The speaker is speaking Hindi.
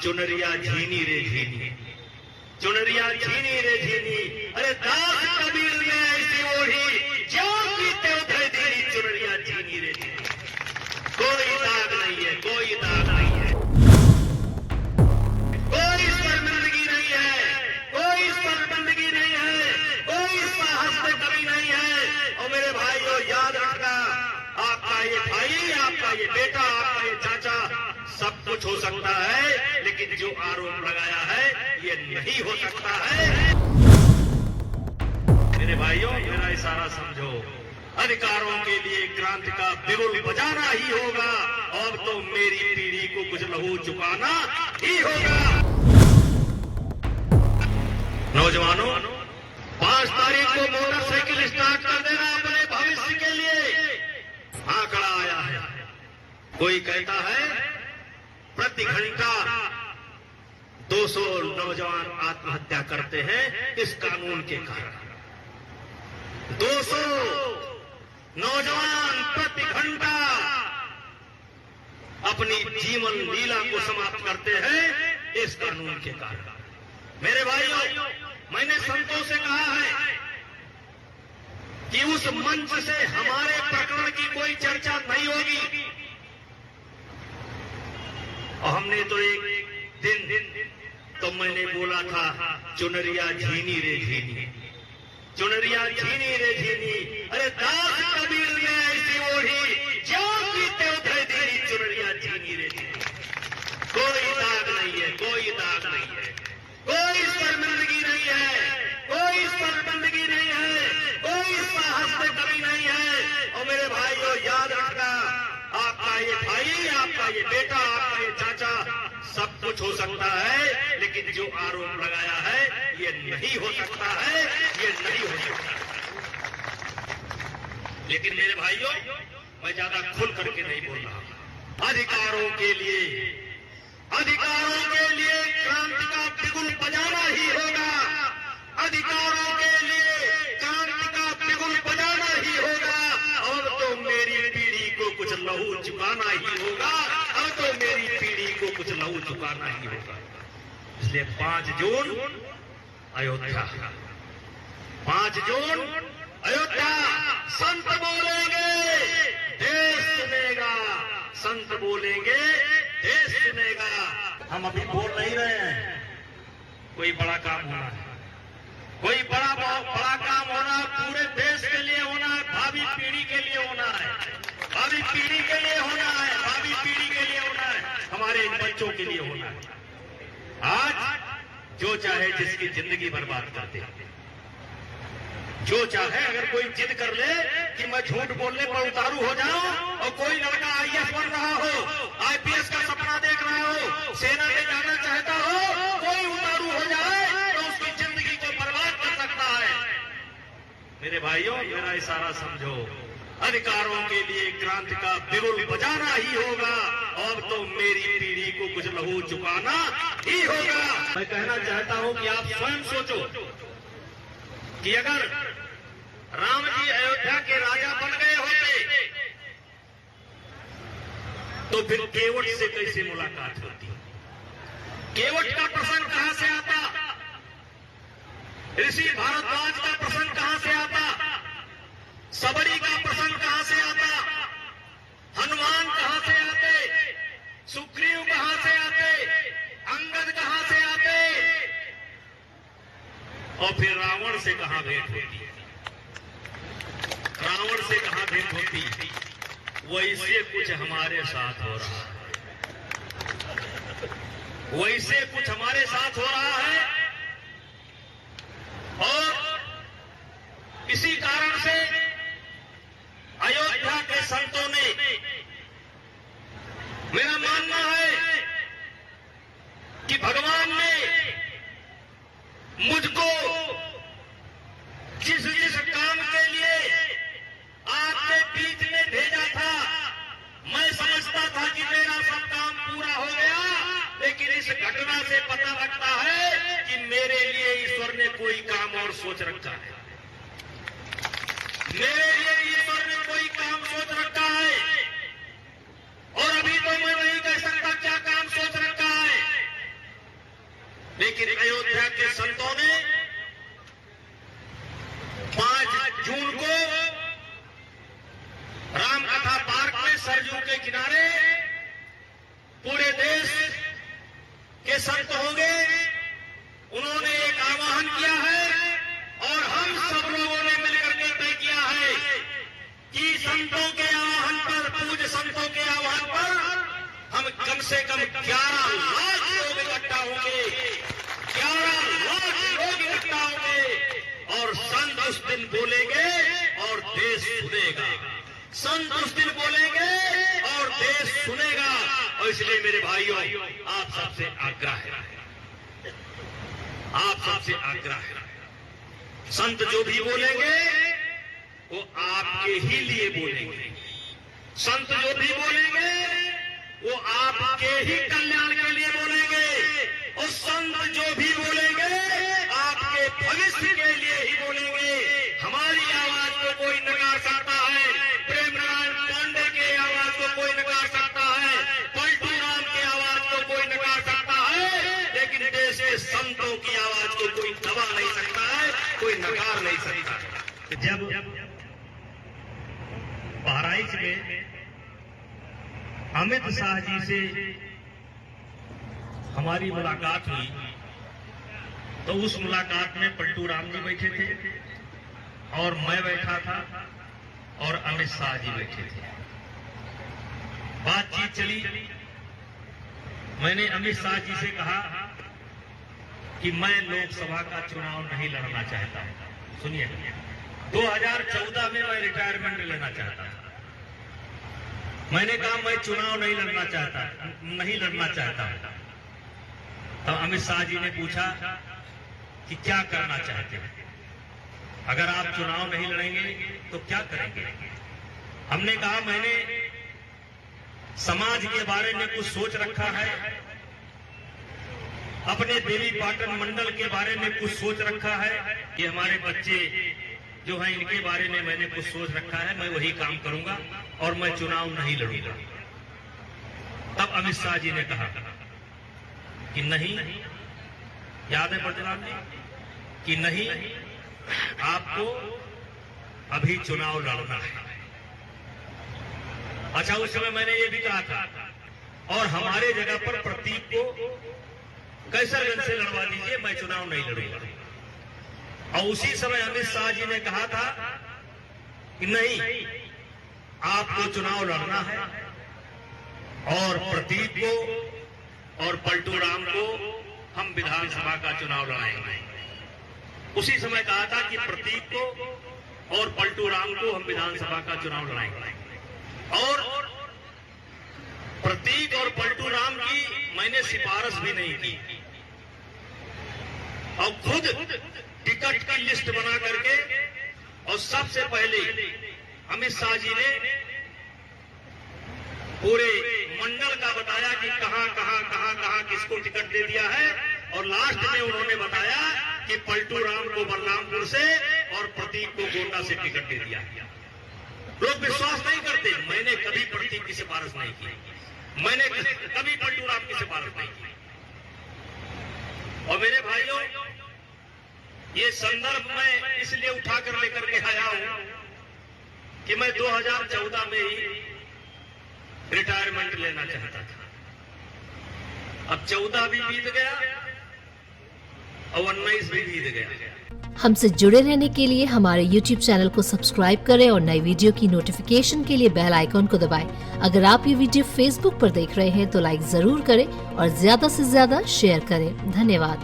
चुनरिया झीनी रे झीनी, चुनरिया झीनी रे झीनी। अरे दास कबीर ने ऐसी ओढ़ी जो पीते उधर दीनी, चुनरिया झीनी रे झीनी। कोई दाग नहीं है, कोई दाग नहीं है, कोई शर्मिंदगी नहीं है, कोई शर्मिंदगी नहीं है, कोई साहस कभी नहीं है। और मेरे भाइयों याद रखना, आपका ये भाई, आपका ये बेटा, आपका ये चाचा, सब कुछ हो सकता है, लेकिन जो आरोप लगाया है ये नहीं हो सकता है। मेरे भाइयों मेरा इशारा समझो, अधिकारों के लिए क्रांति का बिगुल बजाना ही होगा, और तो मेरी पीढ़ी को कुछ लहू चुकाना ही होगा। नौजवानों, 5 तारीख को मोटरसाइकिल स्टार्ट कर देना अपने भविष्य के लिए। आंकड़ा आया है, कोई कहता है प्रति घंटा 200 नौजवान आत्महत्या करते हैं इस कानून के कारण। 200 नौजवान प्रति घंटा अपनी जीवन लीला को समाप्त करते हैं इस कानून के कारण। मेरे भाइयों, मैंने संतों से कहा है कि उस मंच से हमारे प्रकरण की कोई चर्चा नहीं होगी। और हमने तो एक दिन तो मैंने बोला था चुनरिया झीनी रे झीनी, चुनरिया झीनी रे झीनी। अरे दास कबीर ने ऐसी ओढ़ी जो पीते उधर दीनी, चुनरिया झीनी रे झीनी। कोई दाग नहीं है, कोई दाग नहीं है, कोई शर्मिंदगी नहीं है, कोई शर्मिंदगी नहीं है, कोई साहस कभी नहीं है। और मेरे भाइयों याद रखना, आपका ये भाई, आपका ये बेटा, आपका ये चाचा, सब कुछ हो सकता है, लेकिन जो आरोप लगाया है ये नहीं हो सकता है, ये नहीं हो सकता। लेकिन मेरे भाइयों, मैं ज्यादा खुल करके नहीं बोल रहा। अधिकारों के लिए, अधिकारों के लिए क्रांति का बिगुल बजाना ही होगा, अधिकारों के लिए क्रांति का बिगुल बजाना ही होगा, और तो मेरी पीढ़ी को कुछ लहू चुकाना ही होगा, और तो मेरी पीढ़ी को कुछ लहू चुकाना ही होगा। इसलिए 5 जून अयोध्या, 5 जून अयोध्या। संत बोलेंगे देश सुनेगा, संत बोलेंगे देश सुनेगा। हम अभी बोल नहीं रहे हैं, कोई बड़ा काम होना है, कोई बड़ा काम होना, पूरे देश के लिए होना है, भावी पीढ़ी के लिए होना है, भावी पीढ़ी के लिए होना है, भावी पीढ़ी के लिए होना है, हमारे बच्चों के लिए होना है। आज जो चाहे जिसकी जिंदगी बर्बाद कर दे, जो चाहे, अगर कोई जिद कर ले कि मैं झूठ बोलने पर उतारू हो जाऊं, और कोई लड़का IAS बन रहा हो, IPS का सपना देख रहा हो, सेना में जाना चाहता हो, कोई उतारू हो जाए तो उसकी जिंदगी को बर्बाद कर सकता है। मेरे भाइयों मेरा इशारा समझो, अधिकारों के लिए क्रांति का बिगुल बजाना ही होगा, और तो मेरी पीढ़ी को कुछ लहू चुकाना ही होगा। मैं कहना चाहता हूं कि आप स्वयं सोचो कि अगर राम जी अयोध्या के राजा बन गए होते तो फिर केवट से कैसे मुलाकात होती? केवट का प्रसंग कहां से आता? ऋषि भारद्वाज का प्रसंग कहां से आता? सबरी का प्रसंग कहां से आता? हनुमान कहां से आते? सुग्रीव कहां से आते? अंगद कहां से आते? और फिर रावण से कहां भेंट होती? रावण से कहां भेंट होती? वैसे कुछ हमारे साथ हो रहा है, वैसे कुछ हमारे साथ हो रहा है। और इसी कारण से अयोध्या के संतों ने, मेरा मानना है कि भगवान ने मुझको जिस जिस काम के लिए आपके बीच में भेजा था, मैं समझता था कि मेरा सब काम पूरा हो गया, लेकिन इस घटना से पता लगता है कि मेरे लिए ईश्वर ने कोई काम और सोच रखा है, मेरे लिए ईश्वर ने कोई काम सोच रखा है। और अभी तो मैं नहीं कह सकता क्या काम सोच रखा है, लेकिन अयोध्या के संतों ने 5 जून को रामकथा पार्क में सरयू के किनारे पूरे देश के संत होंगे, उन्होंने एक आह्वान किया है और हम सब लोगों ने मिलकर के तय किया है कि संतों के आह्वान पर, पूज्य संतों के आह्वान पर हम कम से कम 11 लाख लोग इकट्ठा होंगे, 11 लाख लोग इकट्ठा होंगे और संत उस दिन बोलेंगे और देश सुनेगा। संत उस दिन बोलेंगे और देश सुनेगा। और इसलिए मेरे भाइयों, आप सबसे आग्रह है, आप सबसे आग्रह है, संत जो भी बोलेंगे वो आपके ही लिए बोलेंगे। संत जो भी बोलेंगे वो आपके ही कल्याण के लिए बोलेंगे। और संत जो भी बोलेंगे आपके भविष्य के लिए ही बोलेंगे। हमारी आवाज को कोई नकार सकता है, प्रेम नारायण पांडे के आवाज को कोई नकार सकता है, पलटू राम की आवाज को कोई नकार सकता है, लेकिन देश के संतों की आवाज को कोई दबा नहीं सकता है, कोई नकार नहीं सकता है। जब बहराइच में अमित शाह जी से हमारी मुलाकात हुई तो उस मुलाकात में पलटू राम जी बैठे थे और मैं बैठा था और अमित शाह जी बैठे थे। बातचीत चली। मैंने अमित शाह जी से कहा कि मैं लोकसभा का चुनाव नहीं लड़ना चाहता। सुनिए, 2014 में मैं रिटायरमेंट लेना चाहता था। मैंने कहा मैं चुनाव नहीं लड़ना चाहता। तो अमित शाह जी ने पूछा कि क्या करना चाहते हैं, अगर आप चुनाव नहीं लड़ेंगे तो क्या करेंगे। हमने कहा मैंने समाज के बारे में कुछ सोच रखा है, अपने देवी पाटन मंडल के बारे में कुछ सोच रखा है, कि हमारे बच्चे जो हैं इनके बारे में मैंने कुछ सोच रखा है, मैं वही काम करूंगा और मैं चुनाव नहीं लड़ूंगा। तब अमित शाह जी ने कहा कि नहीं, याद है बरजलाल जी, कि नहीं, आपको अभी चुनाव लड़ना है। अच्छा, उस समय मैंने ये भी कहा था और हमारे जगह पर प्रतीक को कैसरगंज से लड़वा दीजिए, मैं चुनाव नहीं लड़ूंगा। और उसी समय अमित शाह जी ने कहा था कि नहीं, आपको चुनाव लड़ना है और प्रतीक को और पलटू राम को हम विधानसभा का चुनाव लड़ाएंगे। उसी समय कहा था कि प्रतीक को और पलटू राम को हम विधानसभा का चुनाव लड़ाएंगे। और प्रतीक और पलटू राम की मैंने सिफारिश भी नहीं की और खुद टिकट की लिस्ट बना करके और सबसे पहले अमित शाह जी ने पूरे मंडल का बताया कि कहां किसको टिकट दे दिया है। और लास्ट में उन्होंने बताया कि पलटू राम को बलरामपुर से और प्रतीक को गोंडा से टिकट दे दिया। लोग विश्वास नहीं करते, मैंने कभी प्रतीक की सिफारिश नहीं की, मैंने कभी पलटू राम की सिफारिश नहीं की। और मेरे भाइयों, ये संदर्भ मैं इसलिए उठाकर लेकर के आया हूं कि मैं 2014 में ही रिटायरमेंट लेना चाहता था। अब 14 भी बीत गया और 19 भी बीत गया। हमसे जुड़े रहने के लिए हमारे YouTube चैनल को सब्सक्राइब करें और नई वीडियो की नोटिफिकेशन के लिए बेल आइकॉन को दबाएं। अगर आप ये वीडियो Facebook पर देख रहे हैं तो लाइक जरूर करें और ज्यादा से ज्यादा शेयर करें। धन्यवाद।